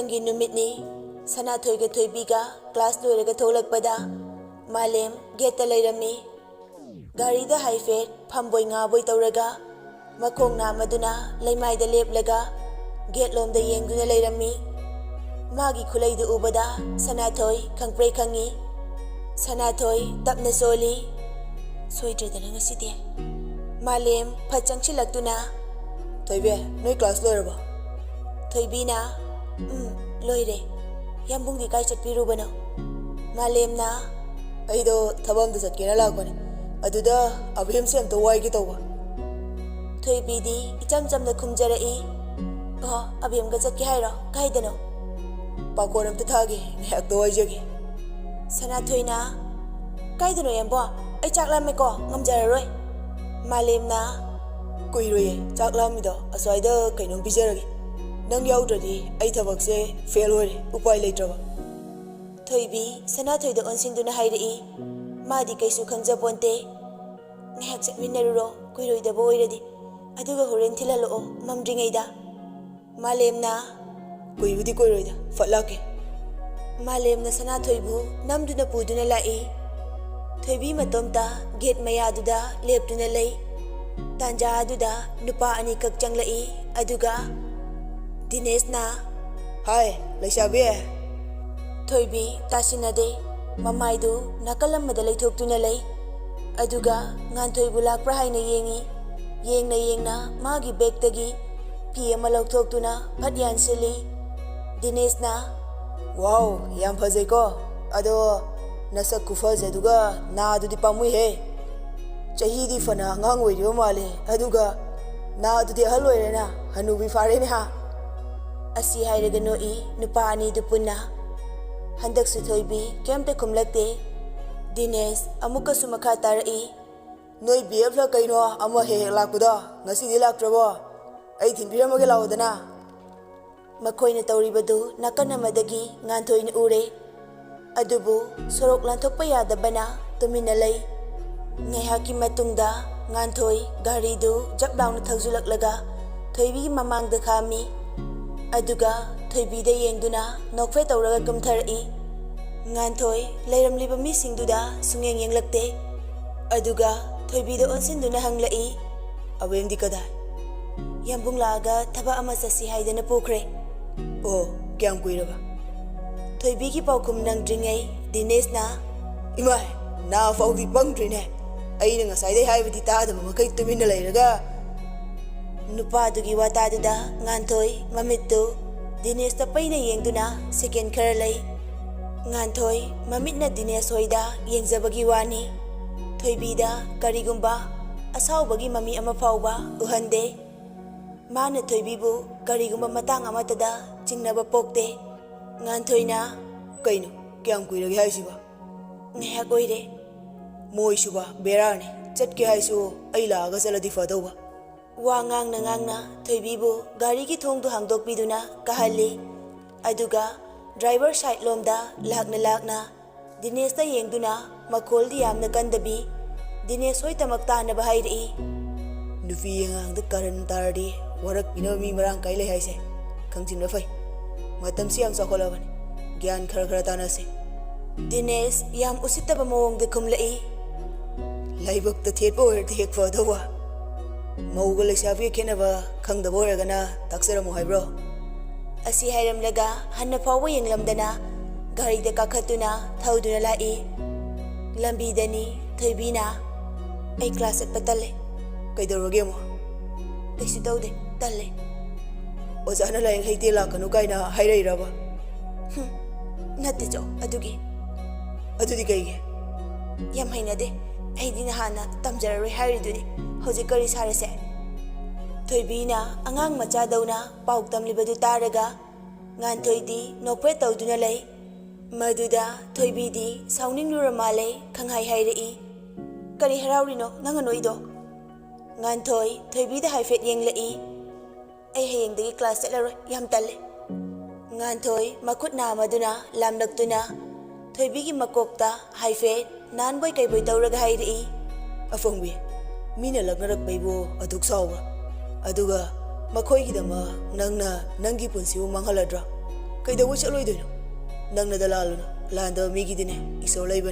Matanggi numitni Sanathoiga Thoibiga class loiraga tholakpada Malem geta lairami Garida haifet phamboi ngaboi tauraga Makong namaduna laimaida leplaga gate lomda yengduna lairami Magi khulaidu ubada Sanathoi khangprei khangi Sanathoi tapna soli soidradana ngasidi Malem phachangchilaktuna Thoibe noi class loiraba Thoibina loire Yambungdi kai chatpirubano Malemna aido thabamda chatkena lakpani aduda abhimse amta waigi tawba Thoibidi icham chamna khumjarai abhimga chatki hairo kaidano pakor amta thagi ngak do waijagi Sanathoina kaidano yambo ai chaklame ko ngamjararoi Malemna kuiroye chaklamido aswaida kainom pijaragi Nang yaudradi ai thabakse fail hore upai leitraba Thoibi Sanathoida onsinduna hairei madi kaisu khangjaponte ngahak chatminaruro kuiroidaba oiradi aduga horen thilalo mamdringaida Malemna kuibudi koiroida fatlake Malemna Sanathoibu namduna puduna lai Thoibi matomta gate mayaduda leptuna lei tanja aduda nupa ani kak changlai aduga Dinesh na Hai Laishabi Thoibi tasinade Mamaidu nakalamada laithoktuna lay Aduga nganthoibu lakpra haina yengi Yengna magi begtagi pi ama lauthoktuna phatyan sili Dinesh na Wow yam phajai ko ado nasak kufajaduga na adudi pamui he Chahidi fana ngang oiriyo male aduga na adudi haloirena hanubi farene ha Asi hairaga noi nupa ani dupuna Handak su Thoibi kemte kumlakte Dinesh amuka sumakha tarai Noi BF la kaino ama he lakpuda ngasi di laktrabo ai thinbiramage laodana Makhoina tauribadu nakana madagi nganthoina ure Adubu sorok lanthokpa yadabana tumina lay Ngaihaki matungda nganthoi garidu japdauna thagzulaklaga Thoibi mamangda khami Aduga Thoibida yengduna nokfe tauraga kumtharai Nganthoi leiramliba misingduda sungeng yenglakte Aduga Thoibida onsinduna hanglai Awemdi kada Yambunglaga thaba ama sasi haidana pokre Oh kyam kuiraba Thoibigi paukum nangdringai Dinesh na Imai na faudi pangdrine aina ngasaidai haibadi taadaba makai tumina leiraga Nupadugi wataduda nganthoi mamittu Dinesh ta paina yengduna second khara lay Nganthoi mamitna Dinesh hoida yengjabagi wani Thoibida karigumba asaubagi mami ama phauba uhande Mana Thoibibu karigumba matang amatada chingnaba pokte Nganthoina kaino kyam kuiragi haisiba ngahak oire moisuba berane chatke haisu aila ga saladi fadauba Wa ngangna Thoibibu gari ki thongdu hangdokpiduna kahali aduga driver side lomda lakna Dinesh ta yengduna makoldi yamna kandabi Dinesh hoi tamakta na bahairi Nufi yengang da karan tardi warak pinami marang kai lai haise khangchin rafai matam siam sakolaban gyan khara tanase Dinesh yam usitaba mawong de kumlai laibak ta thetpo herde hek fadawa Mauga Laishabi Kenaba Kangdabo Ragana Taxeramo Hybro Asi Hiram Laga Hanna Power Yanglamdana Gari de Kakatuna Tauduna Lai Lambi Dani Thoibina A class at Patale Kaidorogemo Laisitode Tale Ozana Lang Haiti Lakanukaina Hire Raba Natijo Adugi Adudi Gay Yam Hainade Haidina Hana Tamjari Hariduni Hojikari sarase Thoibina angang machadauna pauktam libadu taraga Nganthoidi nokpe tauduna lay Maduda Thoibidi sauning nuramale khanghai hairei Kari haraurino nanganoido Nganthoi Thoibida haifet yenglai Ai hayengdagi class setlaroi yam talle Nganthoi makut namaduna lamlaktuna Thoibigi makokta haifet nanboy kaiboy tauraga hairei Afongbi Mina lagnarak baibo aduk sawa aduga makhoi gidama nangna nangi punsiu manghaladra Kaidawa chaloidoino. Nang nadalaluna, landa migidine, isolay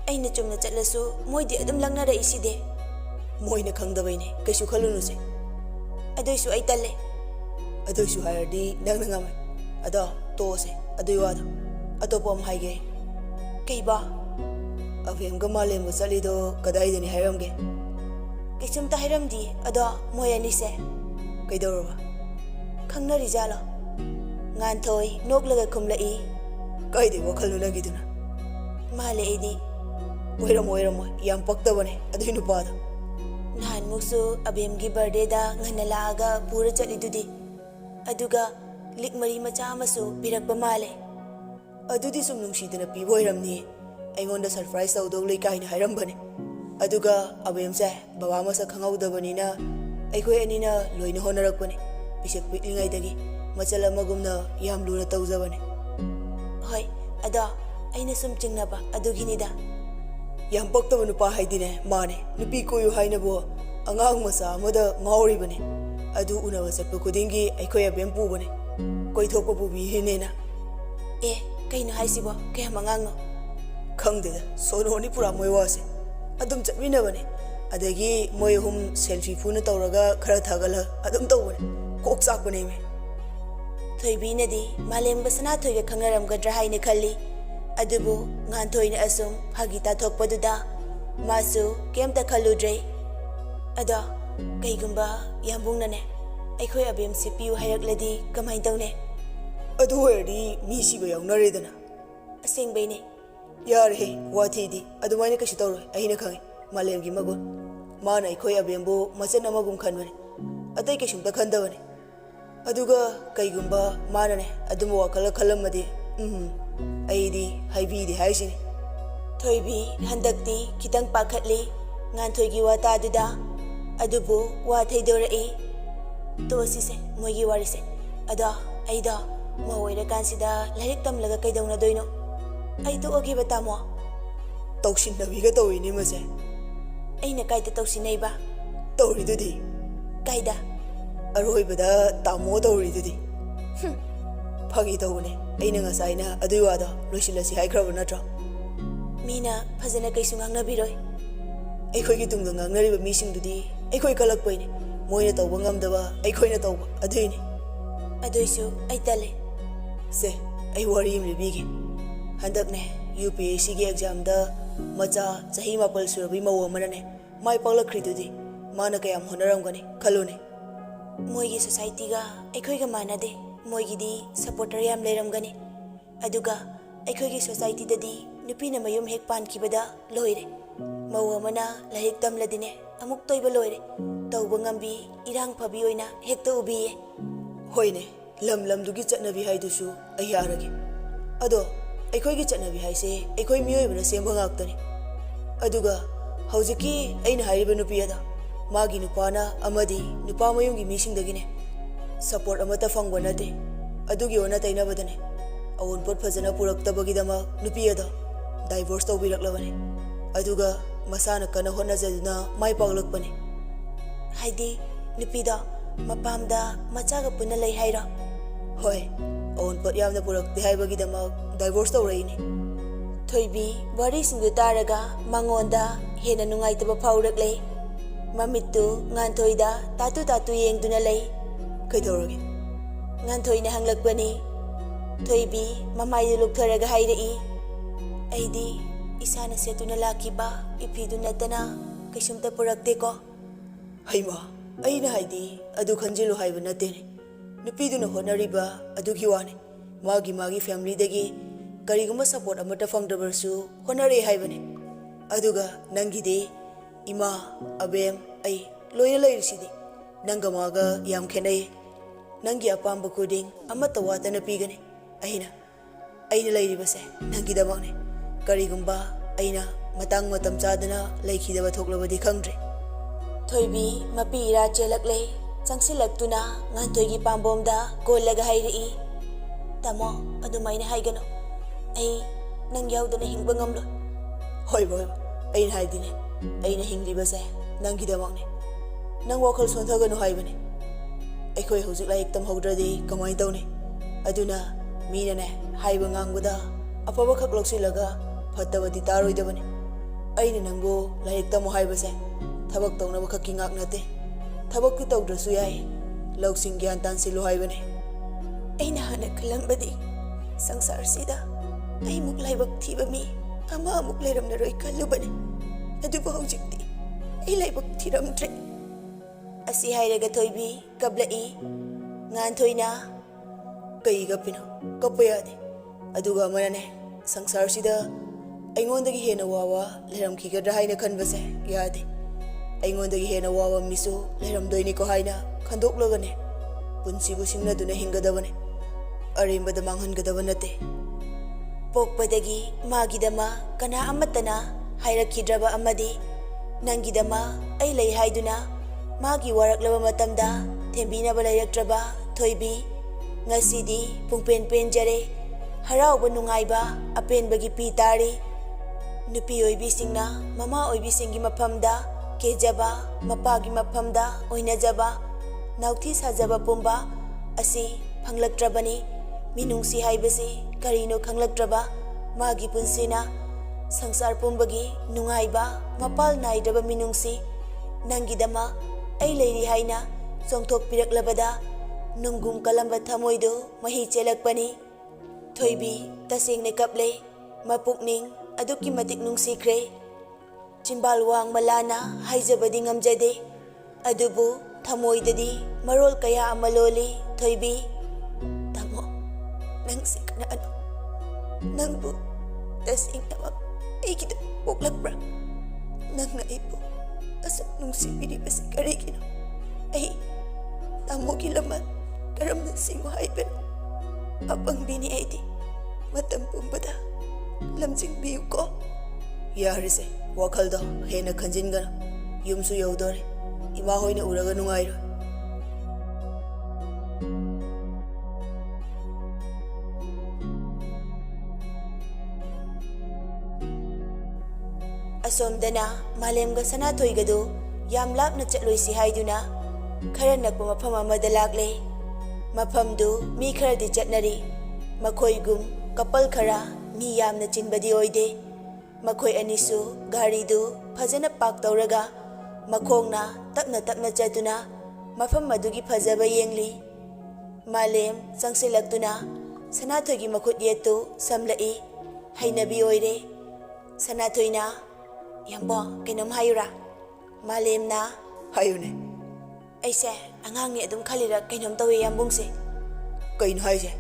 Aina chumna chatlasu moidi adum langnara iside. Moina khangdabaine, kaisu khalunuse. Adoisu ai talle. Adoisu hayardi nang nangamai. Ada tose, adoi wada. Athokpam haige. Kaiba. Avemga malemga chalido kadaidani hairamge. Kaisumta hairamdi ado moyanise. Kaidoraba. Khangnari jalo. Nganthoi noklaga khumlai. Kaide wakhalnu nagiduna. Male idi. Oiramoy, yam paktabane, adui nupado. Nahan muksu abemgi birthday da ngana laaga pura chatidudi. Aduga likmari macha amasu pirakba male. Adudi sum nungsidana pibo oiramni. Aingonda surprise tawdo leikaina hairambane. Aduga abemse baba masa khangaudabanina aikoi anina loina honarakpane. Pisak piklingaidagi machal amagumna yam luna tawjabane. Hoi, ada aina sum chingnaba aduginida. Yam paktaba nupa haidine mane nupi koyu hainabo angang masa amada ngauribane. Adu unawa satpa khudingi aikoi abem pubane. Koithokpa pubi hinena. Kaino haisibo kaya mangangno. Khangdeda sononi pura moiwase. Adum chatminabane. Adagi moihum selfie phuna tawraga khara thagala adum tawbane. Kok sakpane me. Thoibinadi malemba sanathoiga khangnaramgadra haina khalli. Adubu nganthoi asum hagita thokpaduda masu kemta khaludre. Ada kaigumba yambungnane aikoi abem sipiu hairakladi kamai tawne. Adu oirdi mi siba yaungnaredana. Asengbaine. Yare wathidi adumaina kashi tawroi aina khangi malemgi magun. Mana aikoi abembo machan amagum khanbane. Atai kaishumta khandabane. Aduga kaigumba manane adum wakala khalamadi aidi haibidi haisini. Thoibi handakti kitang pakhatli nganthoigi wata duda adubu wa thaidorai to sise moigi warise ada aida moira kansida lairik tamlaga kaidawna doino ai to ogi batamo tawshin nabiga tawini mase aina kaida tawsinaiba tawridudi kaida aroibada tamo tawridudi phagi tawne aina ngasaina adui wada loisilasi haikraba natra mina phajana kaisu ngangnabiroi aikoi gi tungda ngangnariba misingdudi aikoi kalakpaine moina tawba ngamdaba aikoina tawba aduini aduisu ai tale se ai wari im libigi handakne UPSC gi exam da macha chahi mapal surabi mawo manane mai paklakhridudi mana kayam honaramgani khalune moigi society ga aikoi ga manade moigidi supporter yam leiramgani aduga aikoi gi society dadi nupina mayum hek pankibada loire mawo mana laik tamladine amuk toiba loire tawba ngambi irang phabi oina hekta ubiye hoine lam dugi chatnabi haidusu ayarage ado aikoi gi chatnabi haise aikoi miyoibna semba ngaktani aduga haujiki aina haiba nupiada magi nupana amadi nupa mayumgi misingdagine support amata fangba nate adugi ona tainabadane awon pot phajana puraktabagidama nupiada divorce tawbiraklabane aduga masana kana honajaduna mai paglakpane haidi nupida mapamda machaga punna lei haira hoi awon pot yamna purakti haibagidama divorce tawraini thoibi wari singdu taraga mangonda hena nungaitaba phaurak lei mamittu nganthoida tatu yengduna lei kaidorage nganthoina hanglakpani thoibi mamai luktharaga hairei aidi isana setuna lakiba ipidu natana kaisumta purakte ko haima aina haidi adu khanjilu haiba natene nupiduna honariba adugi wane magi family dagi kariguma support amata fangdabarsu honare haibane aduga nangide ima abem ai loina leirisidi nanga maga yam khenai nangi apamba kuding amata watana pigane aina leiribase nangi damakne karigumba aina matang matam chadana leikhidaba thoklabadi khangdre thoibi mapi ira chelakle changsilaktuna nganthoigi pambomda kollaga hairi tamo adumaina haigano ai nang yaudana hingba ngamlo hoi boy aina haidine aina hinglibase nangi damakne nang wakhal sonthaganu haibane aikoi hojik laik tam haudradi kamai tawne aduna मीनने हाइबा ngangbada afaba khak loksilaga fattabadi taroidabani aini nangbo laik tamo haibase thabak tawna khakki ngak nate thabak ki tawdrasu yai loksing gyan tan silu haibane aina hana khalangbadi sangsar sida ai muk laibak thiba mi ama muk leiram na roi kallubane aduba hojikti ai laibak thiramtre asi hairaga thoibi kablai ngan thoina kai gapino kapayade aduga manane sangsar sida aingonda gi hena wawa leram ki gadra haina khanbase yade aingonda gi hena wawa misu leram doini ko haina khandok lagane punsi bu singna duna hingadabane arimbada manghan gadabanate pokpadagi magidama kana amatana hairakidraba amadi nangidama ai lei haiduna magi waraklaba matamda thembina balayaktraba thoibi ngasidi pungpen penjare harauba nungaiba apenbagi pi tari nupi oibi singna mama oibi singi maphamda kejaba mapagi maphamda oinajaba nauthi sajaba pumba asi phanglaktrabani minungsi haibasi karino khanglaktraba magi punsina sangsar pumbagi nungaiba mapal naidraba minungsi nangidama ai leiri haina songthok piraklabada nungum kalamba thamoido mahi chelakpani thoibi tasengne kaple mapukning aduki matik nungsikre chimbal wang malana haijabadi ngamjade adubu thamoidadi marol kaya amaloli thoibi tamo nang sikna ano nangbu tasengna aigida poklakbra nangna ipo asa nungsibidi basi karigino ai tamo kilamat karam na singo haiben apang bini aidi matam pumbada lamjing biu ko yarise wakhalda hena khanjingana yumsu yaudore ima hoina uraga nungairo asomdana malemga sanathoigado yam lapna chatloisi haiduna khara nakpa mafam amada lagle mafamdu mi kharadi chatnari makhoigum kapal khara mi yamna chinbadi oide makhoi anisu garidu phajana pak tawraga makhongna tapna chatuna mafam madugi phajaba yengli malem changsilaktuna sanathoigi makhut yetu samlai hainabi oire sanathoina yambo kenom hayura malemna hayune aise angang ni adum khalira kenom tawe yambungse kain haise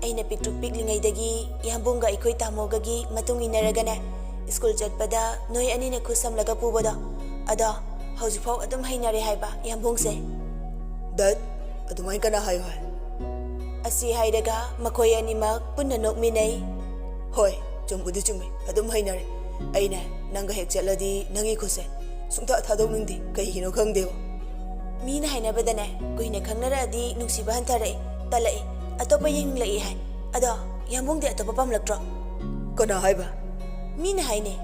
aina piktuk piklingaidagi yambunga ikoi tamogagi matung inaragane school chatpada noi anina khusamlaga pubada ada hojifau adum hainare haiba yambungse dad adumai kana hayo hai asi hairaga makhoi animak punna nokminai hoi chumbudi chumi adum hainare aina nanga hek chaladi nangi khuse sungta thadok ningdi kai hino khangdeba mina hainabadane kuina khangnaradi nungsiba hantare talai atopa yenglai hai ada yambungde atopa pamlaktro kana haiba mina haine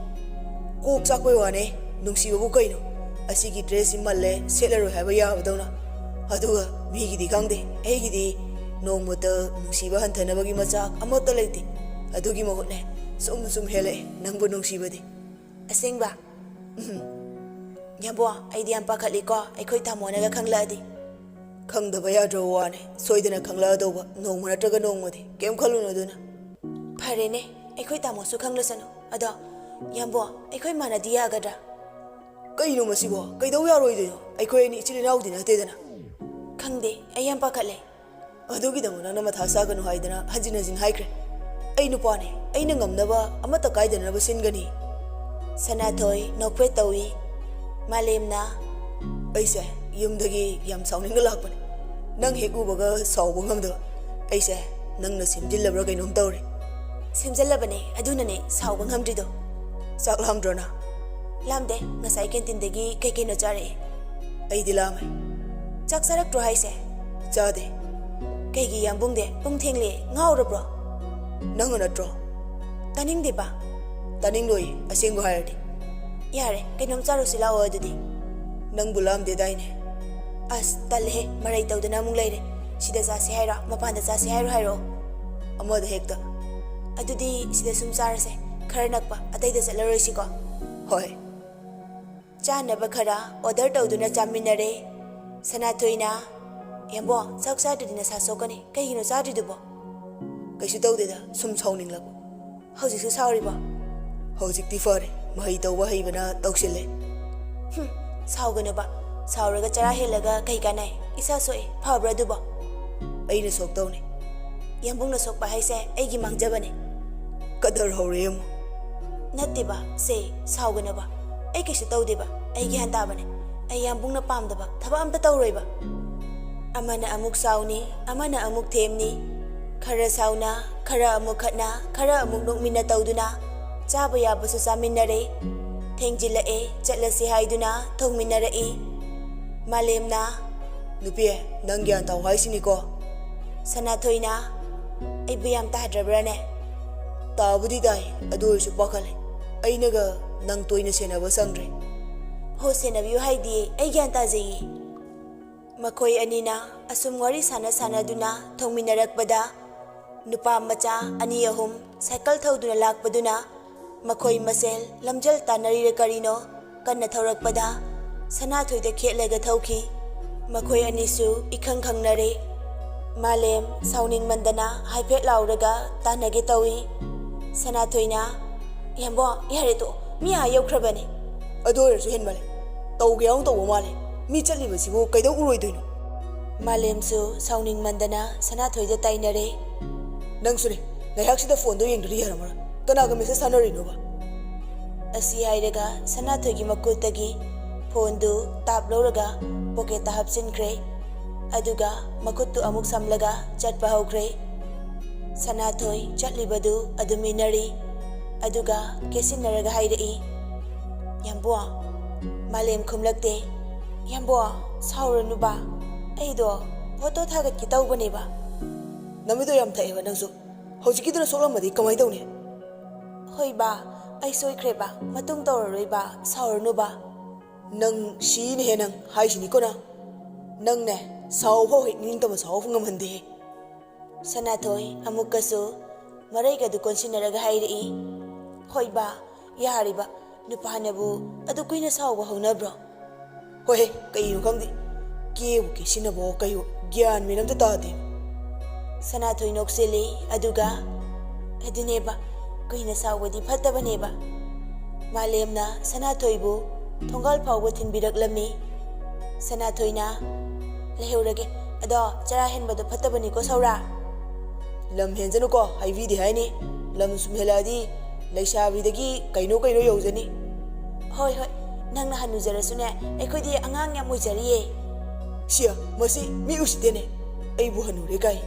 kok chakoi wane nungsiba bu kaino asigi dress imalle selaro haiba yabadona aduga migidi khangde eigidi nongmata nungsiba hantanabagi machak amota leiti adugi mohotne sum hele nangbu nungsibadi asengba yambo aidi am pakhatli ko aikoi tamonaga khangladi khangdaba yadro wane soidana khangla doba nongma natraga nongmadi kem khaluno duna pharene aikoi tamosu khanglasanu ada yambo aikoi manadi yagadra kaino masibo kaidau yaroido aikoi ni ichili naudi natedana khangde ayam pakhatle adugi damuna na matha saganu haidana hajin haikre ai nupane aina ngamnaba amata kaidana basingani sanathoi nokpre tawi malemna aise yumdagi yam sauninga lakpane nang hek ubaga saubu ngamda aise nangna simjillabra kainom tawre simjallabane adunane sauba ngamdrido saklamdrona lamde ngasai kentindagi kekeno chare ai dilame chak sarak tro haise chade kaigi yambungde pungthengle ngaurabro nang natro taning deba taning loi asenggo hayardi yare kainom charo silao adudi nang bulam de daine as talhe marai tawdana mung leire sida jase haira mapanda jase hairo ꯑꯃꯗ ꯍꯦꯛꯇ ꯑꯗꯨꯗꯤ ꯁꯤꯗ ꯁꯨꯝ ꯆꯥꯔꯁꯦ ꯈꯔ ꯅꯛꯄ ꯑꯇꯩꯗ ꯆꯠꯂꯔꯣꯏꯁꯤꯀꯣ ꯍꯣꯏ ꯆꯥꯅꯕ ꯈꯔ ꯑꯣꯔꯗꯔ ꯇꯧꯗꯨꯅ ꯆꯥꯃꯤꯟꯅꯔꯦ ꯁꯅꯥꯊꯣꯏꯅ ꯌꯥꯝꯕꯣ ꯆꯥꯛ ꯆꯥꯗ꯭ꯔꯗꯤ ꯅꯁꯥ ꯁꯣꯛꯀꯅꯤ ꯀꯩꯒꯤꯅꯣ ꯆꯥꯗ꯭ꯔꯤꯗꯨꯕꯣ ꯀꯩꯁꯨ ꯇꯧꯗꯦꯗ ꯁꯨꯝ ꯁꯥꯎꯅꯤꯡꯂꯛꯄ ꯍꯧꯖꯤꯛꯁꯨ ꯁꯥꯎꯔꯤꯕꯣ ꯍꯧꯖꯤꯛꯇꯤ ꯐꯔꯦ ꯃꯍꯩ ꯇꯧꯕ ꯍꯩꯕꯅ ꯇꯧꯁꯤꯜꯂꯦ ꯁꯥꯎꯒꯅꯨꯕ ꯁꯥꯎꯔꯒ ꯆꯔꯥ ꯍꯦꯜꯂꯒ ꯀꯩ ꯀꯥꯟꯅꯩ ꯏꯁꯥ ꯁꯣꯛꯏ ꯐꯕ꯭ꯔꯥ ꯑꯗꯨꯕꯣ ꯑꯩꯅ ꯁꯣꯛꯇꯧꯅꯤ ꯌꯥꯝꯕꯨꯡꯅ ꯁꯣꯛꯄ ꯍꯥꯏꯁꯦ ꯑꯩꯒꯤ ꯃꯥꯡꯖꯕꯅꯦ ꯀꯗꯔ ꯍꯧꯔꯦ ꯑꯃꯨꯛ ꯅꯠꯇꯦꯕ ꯁꯦ ꯁꯥꯎꯒꯅꯨꯕ ꯑꯩ ꯀꯩꯁꯨ ꯇꯧꯗꯦꯕ ꯑꯩ ꯒ꯭ꯌꯥꯟ ꯇꯥꯕꯅꯦ ꯑꯩ ꯌꯥꯝꯕꯨꯡꯅ ꯄꯥꯝꯗꯕ ꯊꯕꯛ ꯑꯝꯇ ꯇꯧꯔꯣꯏꯕ ꯑꯃꯅ ꯑꯃꯨꯛ ꯁꯥꯎꯅꯤ ꯑꯃꯅ ꯑꯃꯨꯛ ꯊꯦꯝꯅꯤ ꯈꯔ ꯁꯥꯎꯅ ꯈꯔ ꯑꯃꯨꯛ ꯈꯠꯅ ꯈꯔ ꯑꯃꯨꯛ ꯅꯣꯛꯃꯤꯟꯅ ꯇꯧꯗꯨꯅ ꯆꯥꯕ ꯌꯥꯕꯁꯨ ꯆꯥꯃꯤꯟꯅꯔꯦ ꯊꯦꯡꯖꯤꯜꯂꯛꯑꯦ ꯆꯠꯂꯁꯤ ꯍꯥꯏꯗꯨꯅ ꯊꯣꯡꯃꯤꯟꯅꯔꯛꯏ ꯃꯥꯂꯦꯝꯅ ꯅꯨꯄꯤ ꯅꯪ ꯒ꯭ꯌꯥꯟ ꯇꯥꯎ ꯍꯥꯏꯁꯤꯅꯤꯀꯣ ꯁꯅꯥꯊꯣꯏꯅ ꯑꯩꯕꯨ ꯌꯥꯝ ꯇꯥꯗ꯭ꯔꯕ꯭ꯔꯥꯅꯦ ꯇꯥꯕꯨꯗꯤ ꯇꯥꯏ ꯑꯗꯨ ꯑꯣꯏꯔꯁꯨ ꯄꯥꯈꯠꯂꯦ ꯑꯩꯅꯒ ꯅꯪ ꯇꯣꯏꯅ ꯁꯦꯟꯅꯕ ꯆꯪꯗ꯭ꯔꯦ ꯍꯣ ꯁꯦꯟꯅꯕꯤꯌꯨ ꯍꯥꯏꯗꯤ ꯑꯩ ꯒ꯭ꯌꯥꯟ ꯇꯥꯖꯩꯌꯦ ꯃꯈꯣꯏ ꯑꯅꯤꯅ ꯑꯁꯨꯝ ꯋꯥꯔꯤ ꯁꯥꯟꯅꯗꯨꯅ ꯊꯣꯡꯃꯤꯟꯅꯔꯛꯄꯗ ꯅꯨꯄꯥ ꯃꯆꯥ ꯑꯅꯤ ꯑꯍꯨꯝ ꯁꯥꯏꯀꯜ ꯊꯧꯗꯨꯅ ꯂꯥꯛꯄꯗꯨꯅ ꯃꯈꯣꯏ ꯃꯁꯦꯜ ꯂꯝꯖꯦꯜ ꯇꯥꯟꯅꯔꯤꯔ ꯀꯔꯤꯅꯣ ꯀꯟꯅ ꯊꯧꯔꯛꯄꯗ ꯁꯅꯥꯊꯣꯏꯗ ꯈꯦꯠꯂꯒ ꯊꯧꯈꯤ ꯃꯈꯣꯏ ꯑꯅꯤꯁꯨ ꯏꯈꯪ ꯈꯪꯅꯔꯦ ꯃꯥꯂꯦꯝ ꯁꯥꯎꯅꯤꯡꯃꯟꯗꯅ ꯍꯥꯏꯐꯦꯠ ꯂꯥꯎꯔꯒ ꯇꯥꯟꯅꯒꯦ ꯇꯧꯏ ꯁꯅꯥꯊꯣꯏꯅ ꯌꯥꯝꯕꯣ ꯌꯥꯔꯦ ꯇꯣ ꯃꯤ ꯑꯥ ꯌꯧꯈ꯭ꯔꯕꯅꯦ ꯑꯗꯨ ꯑꯣꯏꯔꯁꯨ ꯍꯦꯟꯃꯜꯂꯦ ꯇꯧꯒꯦ ꯌꯥꯎꯅ ꯇꯧꯕ ꯃꯥꯜꯂꯦ ꯃꯤ ꯆꯠꯂꯤꯕꯁꯤꯕꯨ ꯀꯩꯗꯧ ꯎꯔꯣꯏꯗꯣꯏꯅꯣ ꯃꯥꯂꯦꯝꯁꯨ ꯁꯥꯎꯅꯤꯡꯃꯟꯗꯅ ꯁꯅꯥꯊꯣꯏꯗ ꯇꯥꯏꯅꯔꯦ ꯅꯪꯁꯨꯅꯦ ꯉꯥꯏꯍꯥꯛꯁꯤꯗ ꯐꯣꯟꯗꯣ ꯌꯦꯡꯗ꯭ꯔꯗꯤ ꯌꯥꯔꯝꯃꯔꯣꯏ ꯀꯅꯥꯒ ꯃꯦꯁꯦꯖ ꯊꯥꯅꯔꯤꯅꯣꯕ ꯑꯁꯤ ꯍꯥꯏꯔꯒ ꯁꯅꯥꯊꯣꯏꯒꯤ ꯃꯈꯨꯠꯇꯒꯤ ꯐꯣꯟꯗꯨ ꯇꯥꯞ ꯂꯧꯔꯒ ꯄꯣꯀꯦꯠꯇ ꯍꯥꯞꯆꯤꯟꯈ꯭ꯔꯦ ꯑꯗꯨꯒ ꯃꯈꯨꯠꯇꯨ ꯑꯃꯨꯛ ꯁꯝꯂꯒ ꯆꯠꯄ ꯍꯧꯈ꯭ꯔꯦ ꯁꯅꯥꯊꯣꯏ ꯆꯠꯂꯤꯕꯗꯨ ꯑꯗꯨꯝ ꯏꯟꯅꯔꯤ ꯑꯗꯨꯒ ꯀꯦꯁꯤꯟꯅꯔꯒ ꯍꯥꯏꯔꯛꯏ ꯌꯥꯝꯕꯣ ꯃꯥꯂꯦꯝ ꯈꯨꯝꯂꯛꯇꯦ ꯌꯥꯝꯕꯣ ꯁꯥꯎꯔꯅꯨꯕ ꯑꯩꯗꯣ ꯐꯣꯇꯣ ꯊꯥꯒꯠꯀꯦ ꯇꯧꯕꯅꯦꯕ ꯅꯃꯤꯠꯇꯣ ꯌꯥꯝ ꯊꯛꯑꯦꯕ ꯅꯪꯁꯨ ꯍꯧꯖꯤꯛꯀꯤꯗꯨꯅ ꯁꯣꯛꯂꯝꯃꯗꯤ ꯀꯃꯥꯏꯅ ꯇꯧꯅꯤ ꯍꯣꯏ ꯕꯥ ꯑꯩ ꯁꯣꯏꯈ꯭ꯔꯦ ꯕꯥ ꯃꯇꯨꯡ ꯇꯧꯔꯔꯣꯏ ꯕꯥ ꯁꯥꯎꯔꯅꯨ ꯕꯥ ꯅꯪ ꯁꯤꯅꯦꯍꯦ ꯅꯪ ꯍꯥꯏꯁꯤꯅꯤꯀꯣ ꯅꯪꯅꯦ ꯁꯥꯎꯐꯥꯎ ꯍꯦꯛ ꯅꯤꯡꯇꯝꯕ ꯁꯥꯎꯕ ꯉꯝꯍꯟꯗꯦꯍꯦ ꯁꯅꯥꯊꯣꯏ ꯑꯃꯨꯛꯀꯁꯨ ꯃꯔꯩꯒꯗꯨ ꯀꯣꯟꯁꯤꯟꯅꯔꯒ ꯍꯥꯏꯔꯛꯏ ꯍꯣꯏ ꯕꯥ ꯌꯥꯔꯤꯕ ꯅꯨꯄꯥꯅꯕꯨ ꯑꯗꯨ ꯀꯨꯏꯅ ꯁꯥꯎꯕ ꯍꯧꯅꯕ꯭ꯔꯣ ꯍꯣꯏꯍꯦ ꯀꯩꯅꯣ ꯈꯪꯗꯦ ꯀꯦꯕꯨ ꯀꯦꯁꯤꯟꯅꯕꯣ ꯀꯩꯌꯣ ꯒ꯭ꯌꯥꯟ ꯃꯦꯟ ꯑꯝꯇ ꯇꯥꯗꯦ ꯁꯅꯥꯊꯣꯏ ꯅꯣꯛꯁꯤꯜꯂꯤ ꯑꯗꯨꯒ ꯑꯗꯨꯅꯦꯕ ꯀꯨꯏꯅ ꯁꯥꯎꯕꯗꯤ ꯐꯠꯇꯕꯅꯦꯕ ꯃꯥꯂꯦꯝꯅ ꯁꯅꯥꯊꯣꯏꯕꯨ ꯊꯣꯡꯒꯥꯜ ꯐꯥꯎꯕ ꯊꯤꯟꯕꯤꯔꯛꯂꯝꯃꯤ ꯁꯅꯥꯊꯣꯏꯅ ꯂꯩꯍꯧꯔꯒꯦ ꯑꯗꯣ ꯆꯔꯥ ꯍꯦꯟꯕꯗꯣ ꯐꯠꯇꯕꯅꯤꯀꯣ ꯁꯧꯔꯥ ꯂꯝ ꯍꯦꯟꯖꯅꯨꯀꯣ ꯍꯥꯏꯕꯤꯗꯦ ꯍꯥꯏꯅꯤ ꯂꯝ ꯁꯨꯝ ꯍꯦꯜꯂꯛꯑꯗꯤ ꯂꯩꯁꯥꯕꯤꯗꯒꯤ ꯀꯩꯅꯣ ꯌꯧꯖꯅꯤ ꯍꯣꯏ ꯍꯣꯏ ꯅꯪꯅ ꯍꯟꯅꯨꯖꯔꯁꯨꯅꯦ ꯑꯩꯈꯣꯏꯗꯤ ꯑꯉꯥꯡ ꯌꯥꯝ ꯑꯣꯏꯖꯔꯤꯌꯦ ꯁꯤꯌꯥ ꯃꯁꯤ ꯃꯤ ꯎꯁꯤꯠꯇꯦꯅꯦ ꯑꯩꯕꯨ ꯍꯟꯅꯨꯔꯦ ꯀꯥꯏ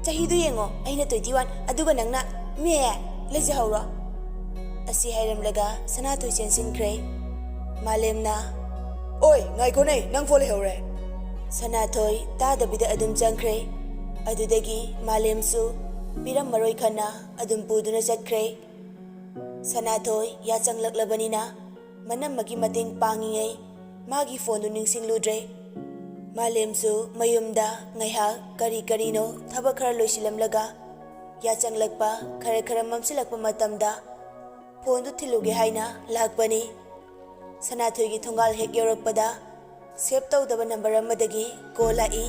ꯆꯍꯤꯗꯨ ꯌꯦꯡꯉꯣ ꯑꯩꯅ 21 ꯑꯗꯨꯒ ꯅꯪꯅ ꯃꯦ ꯂꯩꯖꯍꯧꯔꯣ ꯑꯁꯤ ꯍꯥꯏꯔꯝꯂꯒ ꯁꯅꯥꯊꯣꯏ ꯆꯦꯟꯁꯤꯟꯈ꯭ꯔꯦ ꯃꯥꯂꯦꯝꯅ ꯑꯣꯏ ꯉꯥꯏꯈꯣꯅꯦ ꯅꯪ ꯐꯣꯟ ꯂꯩꯍꯧꯔꯦ ꯁꯅꯥꯊꯣꯏ ꯇꯥꯗꯕꯤꯗ ꯑꯗꯨꯝ ꯆꯪꯈ꯭ꯔꯦ ꯑꯗꯨꯗꯒꯤ ꯃꯥꯂꯦꯝꯁꯨ ꯄꯤꯔꯝꯃꯔꯣꯏ ꯈꯟꯅ ꯑꯗꯨꯝ ꯄꯨꯗꯨꯅ ꯆꯠꯈ꯭ꯔꯦ ꯁꯅꯥꯊꯣꯏ ꯌꯥꯆꯪꯂꯛꯂꯕꯅꯤꯅ ꯃꯅꯝꯃꯒꯤ ꯃꯇꯦꯡ ꯄꯥꯡꯉꯤꯉꯩ ꯃꯥꯒꯤ ꯐꯣꯟꯗꯨ ꯅꯤꯡꯁꯤꯡꯂꯨꯗ꯭ꯔꯦ ꯃꯥꯂꯦꯝꯁꯨ ꯃꯌꯨꯝꯗ ꯉꯥꯏꯍꯥꯛ ꯀꯔꯤ ꯀꯔꯤꯅꯣ ꯊꯕꯛ ꯈꯔ ꯂꯣꯏꯁꯤꯜꯂꯝꯂꯒ ꯌꯥꯆꯪꯂꯛꯄ ꯈꯔ ꯃꯝꯁꯤꯜꯂꯛꯄ ꯃꯇꯝꯗ ꯐꯣꯟꯗꯨ ꯊꯤꯜꯂꯨꯒꯦ ꯍꯥꯏꯅ ꯂꯥꯛꯄꯅꯤ ꯁꯅꯥꯊꯣꯏꯒꯤ ꯊꯣꯡꯒꯥꯜ ꯍꯦꯛ ꯌꯧꯔꯛꯄꯗ ꯁꯦꯞ ꯇꯧꯗꯕ ꯅꯝꯕꯔ ꯑꯃꯗꯒꯤ ꯀꯣꯜ ꯂꯥꯛꯏ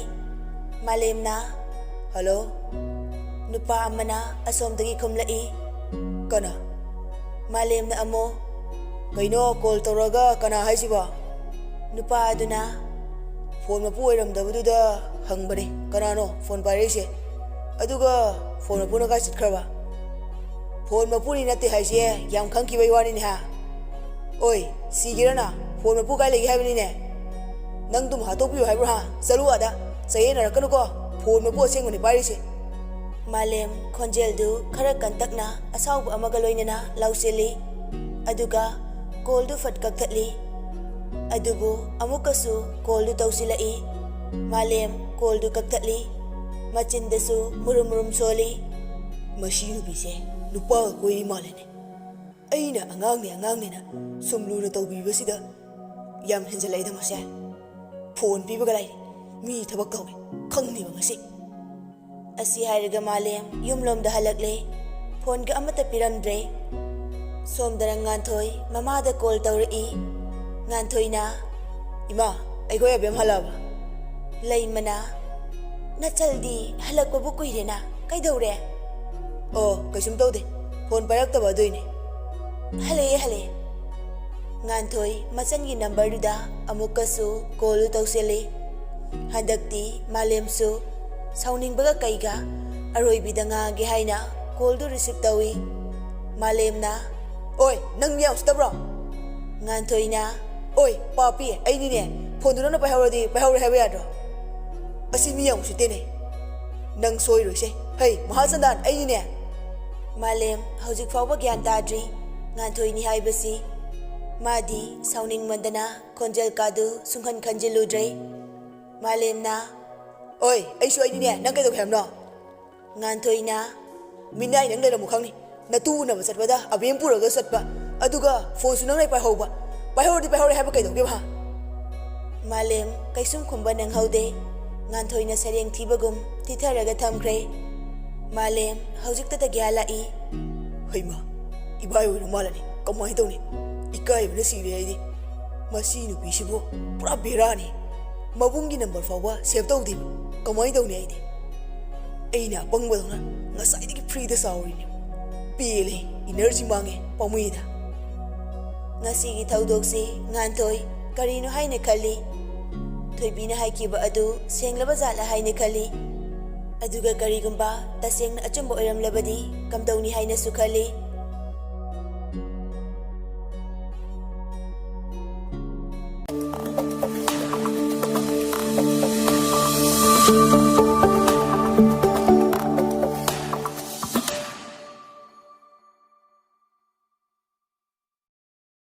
ꯃꯥꯂꯦꯝꯅ ꯍꯜꯂꯣ ꯅꯨꯄꯥ ꯑꯃꯅ ꯑꯁꯣꯝꯗꯒꯤ ꯈꯨꯝꯂꯛꯏ ꯀꯅꯥ ꯃꯥꯂꯦꯝꯅ ꯑꯃꯨꯛ ꯀꯩꯅꯣ ꯀꯣꯜ ꯇꯧꯔꯒ ꯀꯅꯥ ꯍꯥꯏꯁꯤꯕꯣ ꯅꯨꯄꯥ ꯑꯗꯨꯅ ꯐꯣꯟ ꯃꯄꯨ ꯑꯣꯏꯔꯝꯗꯕꯗꯨꯗ ꯍꯪꯕꯅꯤ ꯀꯅꯥꯅꯣ ꯐꯣꯟ ꯄꯥꯏꯔꯛꯏꯁꯦ ꯑꯗꯨꯒ ꯐꯣꯟ ꯃꯄꯨꯅ ꯀꯥꯏ ꯆꯠꯈ꯭ꯔꯕ ꯐꯣꯟ ꯃꯄꯨꯅꯤ ꯅꯠꯇꯦ ꯍꯥꯏꯁꯦ ꯌꯥꯝ ꯈꯪꯈꯤꯕꯩ ꯋꯥꯅꯤꯅꯦ ꯍꯥ ꯑꯣꯏ ꯁꯤꯒꯤꯔꯅ ꯐꯣꯟ ꯃꯄꯨ ꯀꯥꯏ ꯂꯩꯒꯦ ꯍꯥꯏꯕꯅꯤꯅꯦ ꯅꯪ ꯑꯗꯨꯝ ꯍꯥꯠꯇꯣꯛꯄꯤꯌꯨ ꯍꯥꯏꯕ꯭ꯔꯣ ꯍꯥ ꯆꯠꯂꯨ ꯑꯗ ꯆꯌꯦꯠꯅꯔꯛꯀꯅꯨꯀꯣ ꯐꯣꯟ ꯃꯄꯨ ꯑꯁꯦꯡꯕꯅꯤ ꯄꯥꯏꯔꯤꯁꯦ ꯃꯥꯂꯦꯝ ꯈꯣꯟꯖꯦꯜꯗꯨ ꯈꯔ ꯀꯟꯇꯛꯅ ꯑꯁꯥꯎꯕ ꯑꯃꯒ ꯂꯣꯏꯅꯅ ꯂꯥꯎꯁꯤꯜꯂꯤ ꯑꯗꯨꯒ ꯀꯣꯜꯗꯨ ꯐꯠ ꯀꯛꯊꯠꯂꯤ ꯑꯗꯨꯕꯨ ꯑꯃꯨꯛꯀꯁꯨ ꯀꯣꯜꯗꯨ ꯇꯧꯁꯤꯜꯂꯛꯏ ꯃꯥꯂꯦꯝ ꯀꯣꯜꯗꯨ ꯀꯛꯊꯠꯂꯤ ꯃꯆꯤꯟꯗꯁꯨ ꯃꯨꯔꯨꯝ ꯁꯣꯜꯂꯤ ꯃꯁꯤ ꯅꯨꯄꯤꯁꯦ ꯅꯨꯄꯥꯒ ꯀꯣꯏꯔꯤ ꯃꯥꯜꯂꯦꯅꯦ ꯑꯩꯅ ꯑꯉꯥꯡꯅꯦꯅ ꯁꯨꯝ ꯂꯨꯅ ꯇꯧꯕꯤꯕꯁꯤꯗ ꯌꯥꯝ ꯍꯦꯟꯖꯜꯂꯛꯏꯗ ꯃꯁꯦ ꯐꯣꯟ ꯄꯤꯕꯒ ꯂꯩꯔꯤ ꯃꯤ ꯊꯕꯛ ꯇꯧꯋꯦ ꯈꯪꯅꯤꯕ ꯉꯁꯤ ꯑꯁꯤ ꯍꯥꯏꯔꯒ ꯃꯥꯂꯦꯝ ꯌꯨꯝꯂꯣꯝꯗ ꯍꯜꯂꯛꯂꯦ ꯐꯣꯟꯒ ꯑꯃꯠꯇ ꯄꯤꯔꯝꯗ꯭ꯔꯦ ꯁꯣꯝꯗꯅ ꯉꯥꯟꯊꯣꯏ ꯃꯃꯥꯗ ꯀꯣꯜ ꯇꯧꯔꯛꯏ ꯉꯥꯟꯊꯣꯏꯅ ꯏꯃꯥ ꯑꯩꯈꯣꯏ ꯑꯕꯦꯝ ꯍꯜꯂꯛꯑꯕ ꯂꯩꯃꯅ ꯅꯆꯜꯗꯤ ꯍꯜꯂꯛꯄꯕꯨ ꯀꯨꯏꯔꯦꯅ ꯀꯩꯗꯧꯔꯦ ꯑꯣ ꯀꯩꯁꯨꯝ ꯇꯧꯗꯦ ꯐꯣꯟ ꯄꯥꯏꯔꯛꯇꯕ ꯑꯗꯨꯏꯅꯦ ꯍꯜꯂꯛꯑꯦ ꯉꯥꯟꯊꯣꯏ ꯃꯆꯟꯒꯤ ꯅꯝꯕꯔꯗꯨꯗ ꯑꯃꯨꯛꯀꯁꯨ ꯀꯣꯜ ꯇꯧꯁꯤꯜꯂꯤ ꯍꯟꯗꯛꯇꯤ ꯃꯥꯂꯦꯝꯁꯨ ꯁꯥꯎꯅꯤꯡꯕꯒ ꯀꯩꯒ ꯑꯔꯣꯏꯕꯤꯗ ꯉꯥꯡꯒꯦ ꯍꯥꯏꯅ ꯀꯣꯜꯗꯨ ꯔꯤꯁꯤꯞ ꯇꯧꯏ ꯃꯥꯂꯦꯝꯅ ꯑꯣꯏ ꯅꯪ ꯃꯤ ꯌꯥꯝ ꯎꯁꯤꯠꯇꯕ꯭ꯔꯣ ꯉꯥꯟꯊꯣꯏꯅ ꯑꯣꯏ ꯄꯥꯄꯤ ꯑꯩꯅꯤꯅꯦ ꯐꯣꯟꯗꯨ ꯅꯪꯅ ꯄꯥꯏꯍꯧꯔꯗꯤ ꯄꯥꯏꯍꯧꯔꯦ ꯍꯥꯏꯕ ꯌꯥꯗ꯭ꯔꯣ ꯑꯁꯤ ꯃꯤ ꯌꯥꯝ ꯎꯁꯤꯠꯇꯦꯅꯦ ꯅꯪ ꯁꯣꯏꯔꯣꯏꯁꯦ ꯍꯩ ꯃꯍꯥꯆꯟꯗꯥꯟ ꯑꯩꯅꯤꯅꯦ ꯃꯥꯂꯦꯝ ꯍꯧꯖꯤꯛ ꯐꯥꯎꯕ ꯒ꯭ꯌꯥꯟ ꯇꯥꯗ꯭ꯔꯤ ꯉꯥꯟꯊꯣꯏꯅꯤ ꯍꯥꯏꯕꯁꯤ ꯃꯥꯗꯤ ꯁꯥꯎꯅꯤꯡꯃꯟꯗꯅ ꯈꯣꯟꯖꯦꯜ ꯀꯥꯗꯨ ꯁꯨꯡꯍꯟ ꯈꯟꯖꯤꯜꯂꯨꯗ꯭ꯔꯦ ꯃꯥꯂꯦꯝꯅ ꯑꯣꯏ ꯑꯩꯁꯨ ꯑꯩꯅꯤꯅꯦ ꯅꯪ ꯀꯩꯗꯧꯒꯦ ꯍꯥꯏꯕꯅꯣ ꯉꯥꯟꯊꯣꯏꯅ ꯃꯤꯅꯥꯏ ꯅꯪ ꯂꯩꯔꯝꯃꯨ ꯈꯪꯅꯤ ꯅꯇꯨ ꯎꯅꯕ ꯆꯠꯄꯗ ꯑꯕꯦꯝ ꯄꯨꯔꯒ ꯆꯠꯄ ꯑꯗꯨꯒ ꯐꯣꯟꯁꯨ ꯅꯪꯅ ꯄꯥꯏꯍꯧꯕ ꯄꯥꯏꯍꯧꯔꯗꯤ ꯄꯥꯏꯍꯧꯔꯦ ꯍꯥꯏꯕ ꯀꯩꯗꯧꯒꯦꯕ ꯃꯥꯂꯦꯝ ꯀꯩꯁꯨꯝ ꯈꯨꯝꯕ ꯅꯪꯍꯧꯗꯦ ꯉꯥꯟꯊꯣꯏꯅ ꯁꯔꯦꯡ ꯊꯤꯕꯒꯨꯝ ꯊꯤꯊꯔꯒ ꯊꯝꯈ꯭ꯔꯦ ꯃꯥꯂꯦꯝ ꯍꯧꯖꯤꯛꯇꯗ ꯒ꯭ꯌꯥꯟ ꯂꯥꯛꯏ ꯍꯩꯃ ꯏꯕꯥꯏ ꯑꯣꯏꯅ ꯃꯥꯜꯂꯅꯤ ꯀꯃꯥꯏꯅ ꯇꯧꯅꯤ ꯏꯀꯥꯏꯕꯅ ꯁꯤꯔꯦ ꯑꯩꯗꯤ ꯃꯁꯤ ꯅꯨꯄꯤꯁꯤꯕꯨ ꯄꯨꯔꯥ ꯕꯦꯔꯥꯅꯤ ꯃꯕꯨꯡꯒꯤ ꯅꯝꯕꯔ ꯐꯥꯎꯕ ꯁꯦꯚ ꯇꯧꯗꯦꯕ ꯀꯃꯥꯏꯅ ꯇꯧꯅꯤ ꯑꯩꯅ ꯑꯄꯪꯕꯗꯧꯅ ꯉꯁꯥꯏꯗꯒꯤ ꯐ꯭ꯔꯤꯗ ꯆꯥꯎꯔꯤꯅꯦ ꯄꯦꯜꯂꯦ ꯏꯅꯔꯖꯤ ꯃꯥꯡꯉꯦ ꯄꯥꯝꯃꯨꯏꯗ ꯉꯁꯤꯒꯤ ꯊꯧꯗꯣꯛꯁꯤ ꯉꯥꯟꯊꯣꯏ ꯀꯔꯤꯅꯣ ꯍꯥꯏꯅ ꯈꯜꯂꯤ ꯊꯣꯏꯕꯤꯅ ꯍꯥꯏꯈꯤꯕ ꯑꯗꯨ ꯁꯦꯡꯂꯕ ꯖꯥꯠꯂ ꯍꯥꯏꯅ ꯈꯜꯂꯤ ꯑꯗꯨꯒ ꯀꯔꯤꯒꯨꯝꯕ ꯇꯁꯦꯡꯅ ꯑꯆꯨꯝꯕ ꯑꯣꯏꯔꯝꯂꯕꯗꯤ ꯀꯝꯗꯧꯅꯤ ꯍꯥꯏꯅꯁꯨ ꯈꯜꯂꯤ